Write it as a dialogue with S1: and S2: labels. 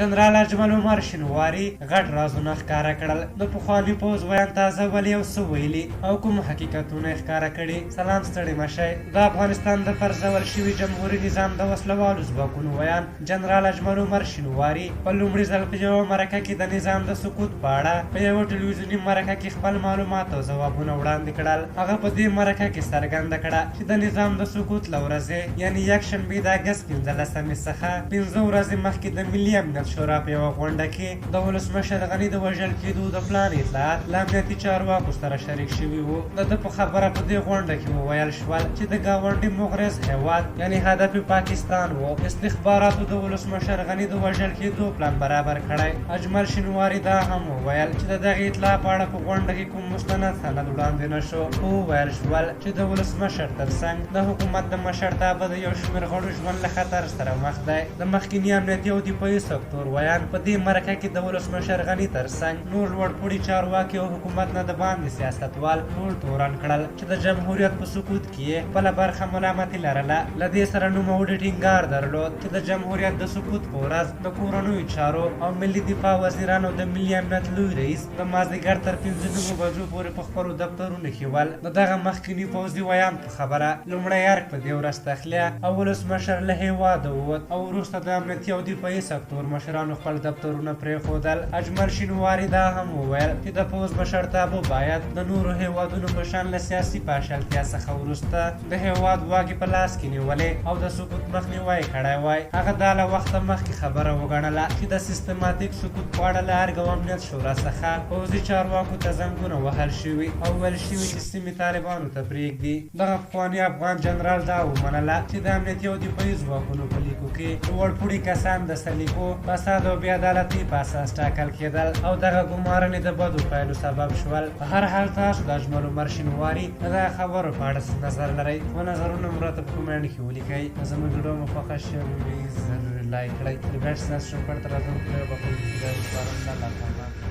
S1: جنرال اجمل عمر شینواري غټ رازونه ښکاره کړل. د پخواني پوځ ویان تازه ولې او څه ویلي او کوم حقیقتونه یې ښکاره کړي. سلام ستړي مه شئ. د افغانستان د پرځول شوي جمهوري نظام د وسلوالو ځواکونو ویان جنرال اجمل عمر شینواري په لومړي ځل په یوه مرکه کې د نظام د سقوط په اړه په یوه ټلویزیوني مرکه کې خپل معلومات او ځوابونه وړاندې کړل. هغه په دې مرکه کې څرګنده کړه چې د نظام د سقوط له ورځې یعنې یکشنبې د اګست 15 څخه 15 ورځې مخکې د ملي امنیت شورا په یوه غونډه کې د ولسمشر غني د وژل کېدو د پلان اطلاعات له امنیتي چارواکو سره شریک شوي وو. د ده په خبره په دې غونډه کې وویل شول چې د ګاونډي مغرض هېواد یعنې هدف پاکستان و استخباراتو د ولسمشر غني د وژل کېدو پلان برابر کړی. اجمل شینواري دا هم وویل چې د دغې اطلاع په اړه په غونډه کې کوم مستند سند وړاندې نه شو. وویل شول چې د ولسمشر ترڅنګ د حکومت د مشرتابه د یو شمېر غړو ژوند له خطر سره مخ دی. د مخکیني امنیتي او دفاعي سکتور ویان په دې مرکه کې د ولسمشر غني ترڅنګ نور لوړپوړي چارواکي او حکومت نه د باندې سیاستوال ټول تورن کړل چې د جمهوریت په سقوط کې یې خپله برخه ملامتي لرله. له دې سره نوموړي ټینګار درلود چې د جمهوریت د سقوط په ورځ د کورنیو چارو او ملي دفاع وزیرانو د ملي امنیت لوی رئیس د مازدیګر تر 15 بجو پورې په خپلو دفترونو کې ول. د دغه مخکیني پوځي ویان په خبره لومړی ارګ په دې ورځ تخلیه او ولسمشر له هېواده ووت او وروسته د امنیتي او دفاعي سکتور مشرانو خپل دفترونه پرېښودل. اجمل شینواري دا هم وویل چې د پوځ مشرتابه باید د نورو هېوادونو په شان له سیاسي پاشلتیا څخه وروسته د هېواد واګې په لاس کې نیولې او د سقوط مخنیوی کړی وای. هغه دا له وخته مخکې خبره وګڼله چې د سیستماتیک سقوط په اړه له ارګ او امنیت شورا څخه پوځي چارواکو ته زنګونه وهل شوي او ویل شوي چې سیمې طالبانو ته پرېږدي. دغه پخواني افغان جنرال دا ومنله چې د امنیتي او دفاعي ځواکونو په لیکو کې لوړپوړي کسان د سلیقو فساد او بېعدالتۍ په اساس ټاکل کېدل او دغه ګمارنې د بدو پایلو سبب شول. په هر حال تاسو د اجمل عمر شینواري د دغه خبرو په اړه نظر لرئ و نظرونه مو راته په کومنټ کې ولیکئ. زموږ ویډیو مو خوښه شوې زر لایک کړئ. ریګارډز ستاسو شکر تر راځم خدای به خپل خدای وسپارم. الله تعالی